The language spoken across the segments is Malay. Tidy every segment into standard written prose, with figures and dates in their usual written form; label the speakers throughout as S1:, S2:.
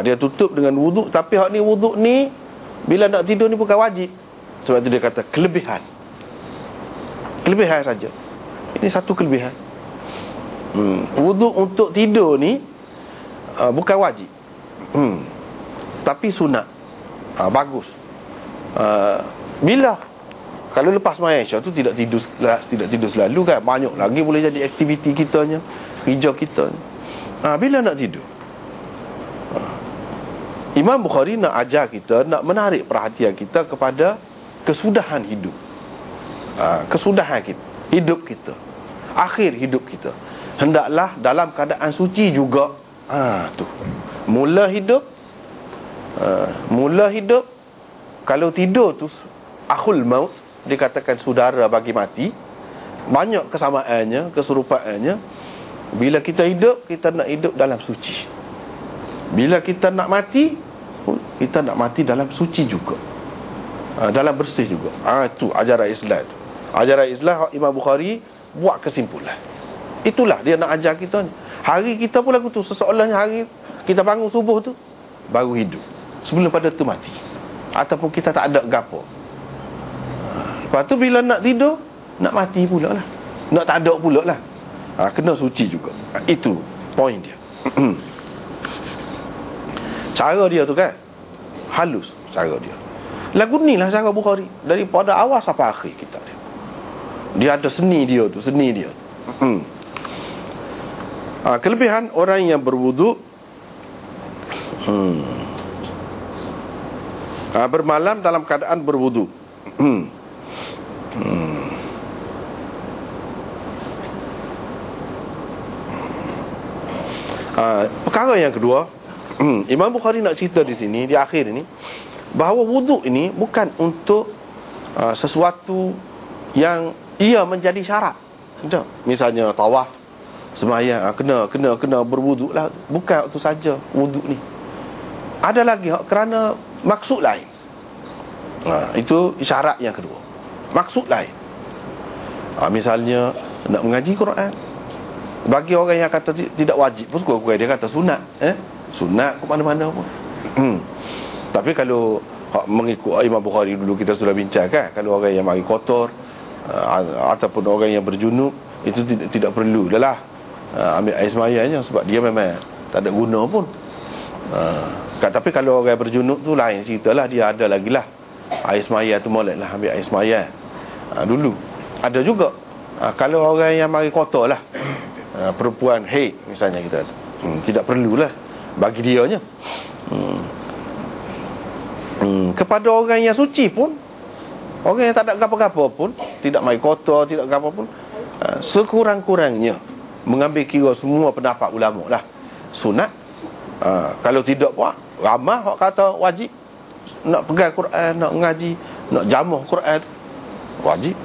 S1: Dia tutup dengan wuduk. Tapi hak ni wuduk ni bila nak tidur ni bukan wajib. Sebab tu dia kata kelebihan. Kelebihan saja. Ini satu kelebihan. Wuduk untuk tidur ni bukan wajib, tapi sunat. Bagus. Bila kalau lepas sembahyang Isyak tu tidak tidur selalu kan, banyak lagi boleh jadi aktiviti kitanya, kerja kita. Bila nak tidur, Imam Bukhari nak ajar kita, nak menarik perhatian kita kepada kesudahan hidup. Kesudahan kita, hidup kita, akhir hidup kita hendaklah dalam keadaan suci juga. Tu mula hidup, kalau tidur tu akhul maut, dikatakan saudara bagi mati. Banyak kesamaannya, keserupaannya. Bila kita hidup, kita nak hidup dalam suci. Bila kita nak mati, kita nak mati dalam suci juga, dalam bersih juga. Itu ajaran Islam. Ajaran Islam Imam Bukhari buat kesimpulan. Itulah dia nak ajar kita. Hari kita pun lagu tu, seseolahnya hari kita bangun subuh tu baru hidup, sebelum pada tu mati, ataupun kita tak ada gapo. Lepas tu bila nak tidur, nak mati pula lah, nak tak ada pula lah. Kena suci juga. Itu poin dia. Cara dia tu kan halus, cara dia. Lagu ni lah cara Bukhari, daripada awal sampai akhir kita dia. Dia ada seni dia tu, seni dia. Kelebihan orang yang berwuduk, bermalam dalam keadaan berwuduk. Perkara yang kedua, Imam Bukhari nak cerita di sini, di akhir ini, bahawa wuduk ini bukan untuk sesuatu yang ia menjadi syarat. Misalnya tawaf, sembahyang, kena berwuduk lah. Bukan itu saja wuduk ni. Ada lagi kerana maksud lain. Itu syarat yang kedua, maksud lain. Misalnya nak mengaji Quran. Bagi orang yang kata tidak wajib pun kurang-kurang dia kata sunat. Sunat ke mana-mana pun. Tapi kalau mengikut Imam Bukhari dulu kita sudah bincang kan, kalau orang yang mari kotor ataupun orang yang berjunub, itu tidak perlu dah lah ambil air semayangnya, sebab dia memang tak ada guna pun. Tapi kalau orang berjunub tu lain ceritalah, dia ada lagi lah air semayang tu, molek lah ambil air semayang. Dulu ada juga kalau orang yang mari kotor lah, perempuan haid misalnya, kita tidak perlulah bagi dianya. Kepada orang yang suci pun, orang yang tak ada apa-apa pun, tidak mari kotor, tidak apa pun, sekurang-kurangnya mengambil kira semua pendapat ulama lah, sunat. Kalau tidak pun ramai orang kata wajib. Nak pegang Quran, nak mengaji, nak jamuh Quran, wajib.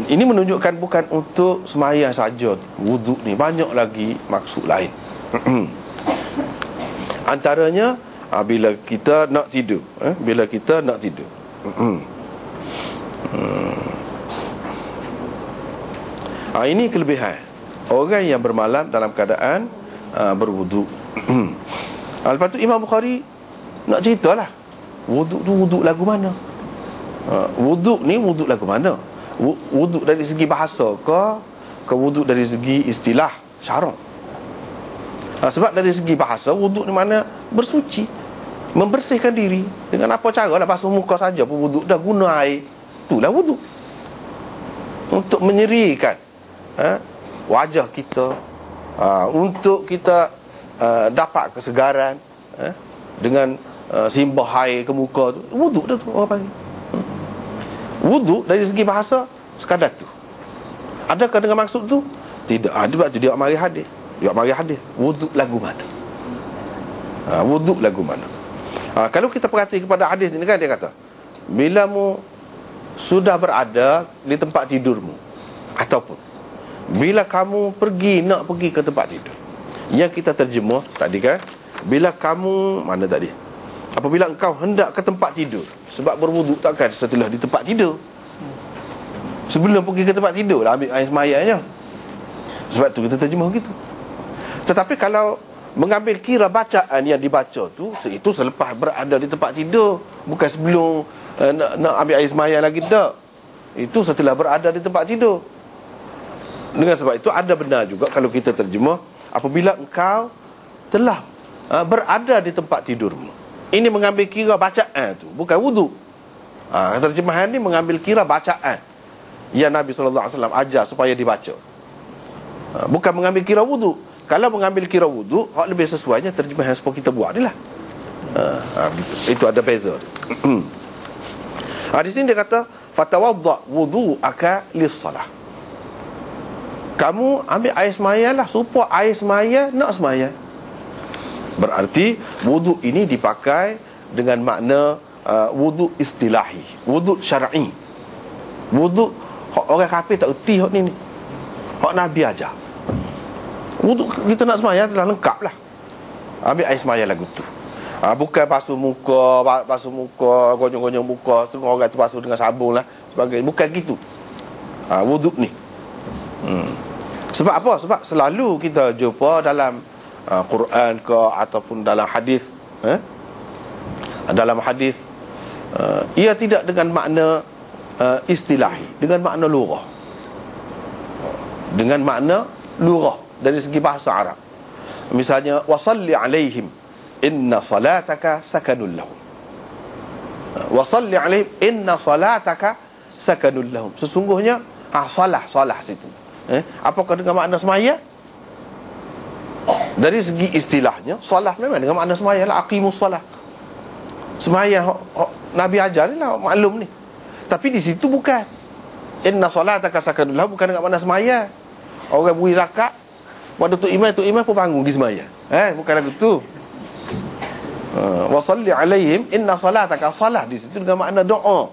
S1: Ini menunjukkan bukan untuk semayang saja wuduk ni, banyak lagi maksud lain. Antaranya bila kita nak tidur, bila kita nak tidur. Ini kelebihan orang yang bermalam dalam keadaan berwuduk. Lepas tu Imam Bukhari nak ceritalah wuduk tu wuduk lagu mana. Wuduk ni wuduk lagu mana? Wuduk dari segi bahasa ke wuduk dari segi istilah syarak? Sebab dari segi bahasa, wuduk ni mana bersuci, membersihkan diri. Dengan apa cara lah, basuh muka saja pun wuduk dah, guna air, itulah wuduk. Untuk menyerikan wajah kita, untuk kita dapat kesegaran dengan simbah air ke muka tu, wuduk dah tu orang panggil. Wuduk dari segi bahasa sekadar tu. Adakah dengan maksud tu? Tidak. Sebab tu dia mari hadis. Dia mari hadis, wuduk lagu mana? Wuduk lagu mana? Kalau kita perhati kepada hadis ni kan, dia kata bila mu sudah berada di tempat tidurmu, ataupun bila kamu nak pergi ke tempat tidur. Yang kita terjemah tadi kan, bila kamu, mana tadi? Apabila engkau hendak ke tempat tidur. Sebab berwuduk takkan setelah di tempat tidur. Sebelum pergi ke tempat tidur lah ambil air semayangnya. Sebab tu kita terjemah gitu. Tetapi kalau mengambil kira bacaan yang dibaca tu, itu selepas berada di tempat tidur, bukan sebelum nak ambil air sembahyang lagi, tak. Itu setelah berada di tempat tidur. Dengan sebab itu ada benar juga kalau kita terjemah, apabila engkau telah berada di tempat tidurmu. Ini mengambil kira bacaan tu, bukan wudu. Terjemahan ni mengambil kira bacaan yang Nabi SAW ajar supaya dibaca, bukan mengambil kira wudu. Kalau mengambil kira wudu, hak lebih sesuainya terjemahan seperti kita buat ni lah. Itu ada beza. Di sini dia kata fatawadda wudu'aka lis-salah. Kamu ambil air sembahyang lah, supaya air sembahyang nak sembahyang. Berarti wudu ini dipakai dengan makna wudu istilahi, wudu syar'i. Wudu orang kafir tak erti hak ni. Hak Nabi ajar. Wudu kita nak sembahyang telah lengkap lah. Ambil air sembahyang lagu tu. Bukan basuh muka, gonyong-gonyong muka, setengah orang tu basuh dengan sabun lah sebagainya. Bukan gitu wudu ni. Sebab apa? Sebab selalu kita jumpa dalam Quran ke ataupun dalam hadis, dalam hadis ia tidak dengan makna istilahi, dengan makna lughah. Dengan makna lughah dari segi bahasa Arab. Misalnya wasalli alaihim inna salataka sakanul lahum. Wasalli alaihim inna salataka sakanul lahum. Sesungguhnya salah situ. Apakah dengan makna semaya? Dari segi istilahnya, salah memang dengan makna semaya lah. Aqimus salah. Semaya Nabi ajar ni lah, maklum ni. Tapi di situ bukan. Inna salataka sakanul lahum, bukan dengan makna semaya. Orang beri zakat, waktu tu imam pun bangun pergi semaya. Bukan lagu tu. Wasalli alaihim inna salataka, salah di situ dengan makna doa.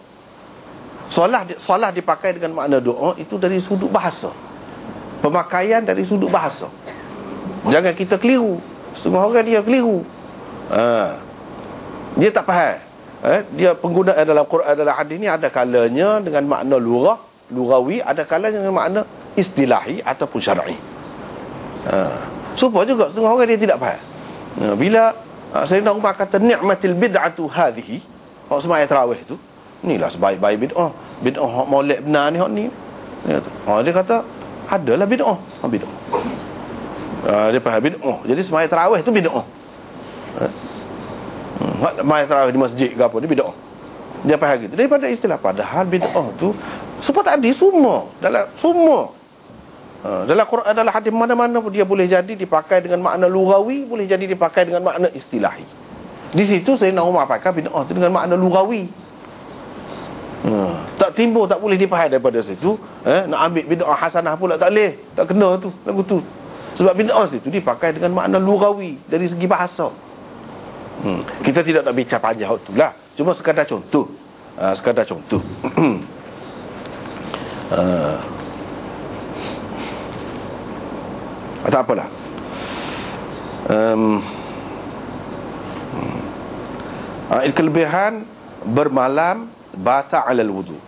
S1: Salah dipakai dengan makna doa itu dari sudut bahasa. Pemakaian dari sudut bahasa. Jangan kita keliru. Semua orang dia keliru. Dia tak faham. Dia penggunaan dalam Quran, dalam hadis ni ada kalanya dengan makna lughawi, ada kalanya dengan makna istilahi ataupun syar'i. Supaya juga setengah orang dia tidak faham. Bila Sayyidina Umar kata ni'matil bid'atu hadhihi, hak sembahyang tarawih tu, inilah sebaik-baik bid'ah. Bid'ah hak molek benar ni, hak ni. Dia kata adalah bid'ah. Bid'ah. Dia faham bid'ah. Jadi sembahyang tarawih tu bid'ah. Sembahyang tarawih di masjid ke apa ni bid'ah. Dia faham gitu. Daripada istilah, padahal bid'ah tu seperti tadi semua dalam Quran, dalam hadis mana-mana pun dia boleh jadi dipakai dengan makna lughawi, boleh jadi dipakai dengan makna istilahi. Di situ Sayyidina Umar pakai bid'ah tu dengan makna lughawi. Tak timbul, tak boleh dipahami daripada situ. Nak ambil bid'ah hasanah pula tak boleh, tak kena tu lagu tu. Sebab bid'ah situ dipakai dengan makna lughawi dari segi bahasa. Kita tidak nak bincang panjang tu lah, cuma sekadar contoh. Sekadar contoh. Tak apalah. Kelebihan bermalam bata alal wudu.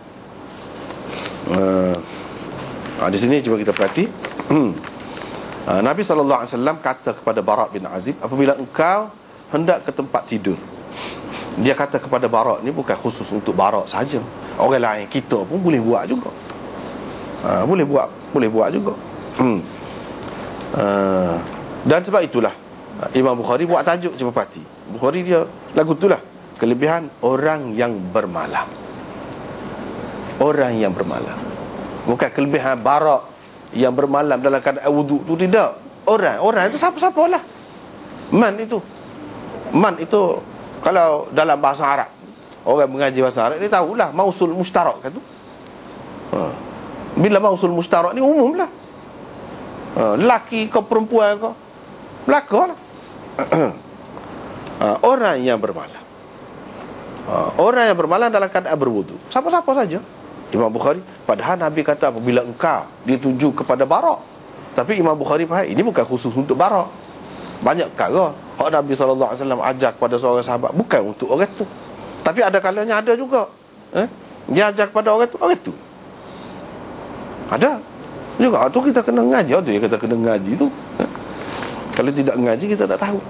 S1: Di sini cuba kita perhati. Nabi SAW kata kepada Bara' bin Azib, apabila engkau hendak ke tempat tidur. Dia kata kepada Bara' ni bukan khusus untuk Bara' saja. Orang lain, kita pun boleh buat juga. Boleh buat juga. Dan sebab itulah Imam Bukhari buat tajuk cuba perhati. Bukhari dia lagu itulah, kelebihan orang yang bermalam. Orang yang bermalam, bukan kelebihan Bara' yang bermalam dalam keadaan wudu tu, tidak. Orang itu siapa-siapalah. Man itu kalau dalam bahasa Arab, orang mengaji bahasa Arab dia tahulah mausul mustarak kan tu. Bila mausul mustarak ni umum lah. Lelaki ke perempuan ke, belaka lah. Orang yang bermalam, orang yang bermalam dalam keadaan berwudu, siapa-siapa saja. Imam Bukhari, padahal Nabi kata apabila engkau, dituju kepada Bara'. Tapi Imam Bukhari faham ini bukan khusus untuk Bara'. Banyak perkara hak Nabi SAW ajar kepada seorang sahabat bukan untuk orang tu, tapi ada kalanya ada juga dia ajar kepada orang tu ada juga. Tu kita kena ngaji, tu dia kata kena ngaji tu. Kalau tidak ngaji kita tak tahu.